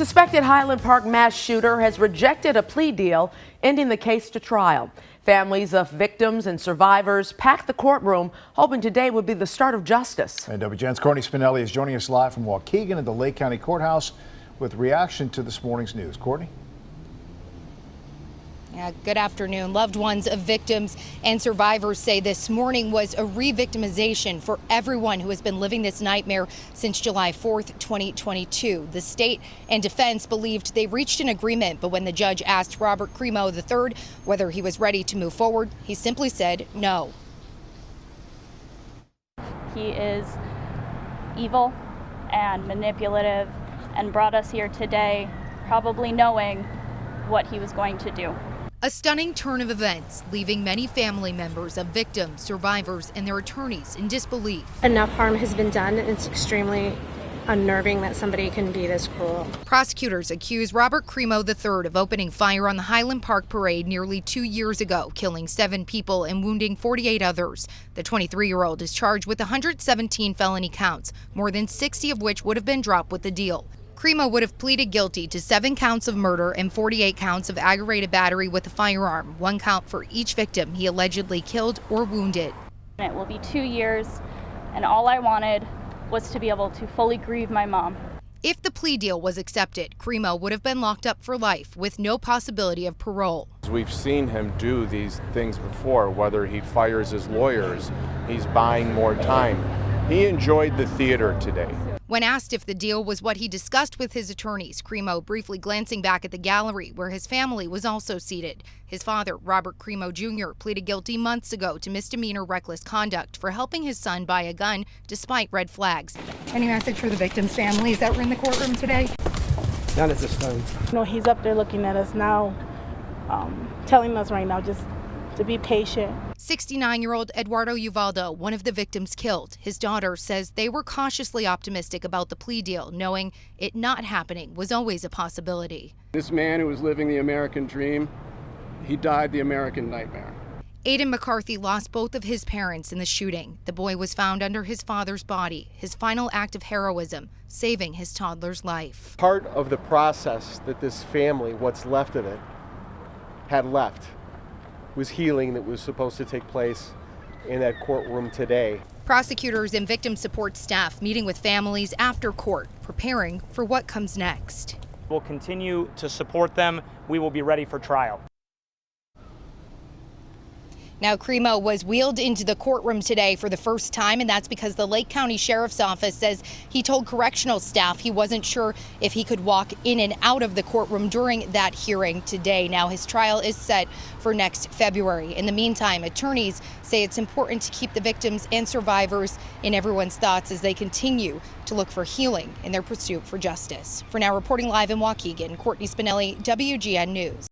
suspected Highland Park mass shooter has rejected a plea deal, ending the case to trial. Families of victims and survivors packed the courtroom, hoping today would be the start of justice. And WGN's Courtney Spinelli is joining us live from Waukegan at the Lake County Courthouse with reaction to this morning's news. Courtney? Yeah, good afternoon. Loved ones of victims and survivors say this morning was a re-victimization for everyone who has been living this nightmare since July 4th, 2022. The state and defense believed they reached an agreement, but when the judge asked Robert Crimo III whether he was ready to move forward, he simply said no. He is evil and manipulative and brought us here today probably knowing what he was going to do. A stunning turn of events, leaving many family members of victims, survivors, and their attorneys in disbelief. Enough harm has been done, and it's extremely unnerving that somebody can be this cruel. Prosecutors accuse Robert Crimo III of opening fire on the Highland Park parade nearly 2 years ago, killing 7 people and wounding 48 others. The 23-year-old is charged with 117 felony counts, more than 60 of which would have been dropped with the deal. Crimo would have pleaded guilty to 7 counts of murder and 48 counts of aggravated battery with a firearm, 1 count for each victim he allegedly killed or wounded. It will be 2 years, and all I wanted was to be able to fully grieve my mom. If the plea deal was accepted, Crimo would have been locked up for life with no possibility of parole. We've seen him do these things before, whether he fires his lawyers, he's buying more time. He enjoyed the theater today. When asked if the deal was what he discussed with his attorneys, Crimo briefly glancing back at the gallery where his family was also seated. His father, Robert Crimo Jr., pleaded guilty months ago to misdemeanor reckless conduct for helping his son buy a gun despite red flags. Any message for the victims' families that were in the courtroom today? None at this time. He's up there looking at us now, telling us right now just to be patient. 69-year-old Eduardo Uvaldo, one of the victims killed. His daughter says they were cautiously optimistic about the plea deal, knowing it not happening was always a possibility. This man who was living the American dream, he died the American nightmare. Aidan McCarthy lost both of his parents in the shooting. The boy was found under his father's body, his final act of heroism, saving his toddler's life. Part of the process that this family, what's left of it, had left was healing that was supposed to take place in that courtroom today. Prosecutors and victim support staff meeting with families after court, preparing for what comes next. We'll continue to support them. We will be ready for trial. Now, Crimo was wheeled into the courtroom today for the first time, and that's because the Lake County Sheriff's Office says he told correctional staff he wasn't sure if he could walk in and out of the courtroom during that hearing today. Now, his trial is set for next February. In the meantime, attorneys say it's important to keep the victims and survivors in everyone's thoughts as they continue to look for healing in their pursuit for justice. For now, reporting live in Waukegan, Courtney Spinelli, WGN News.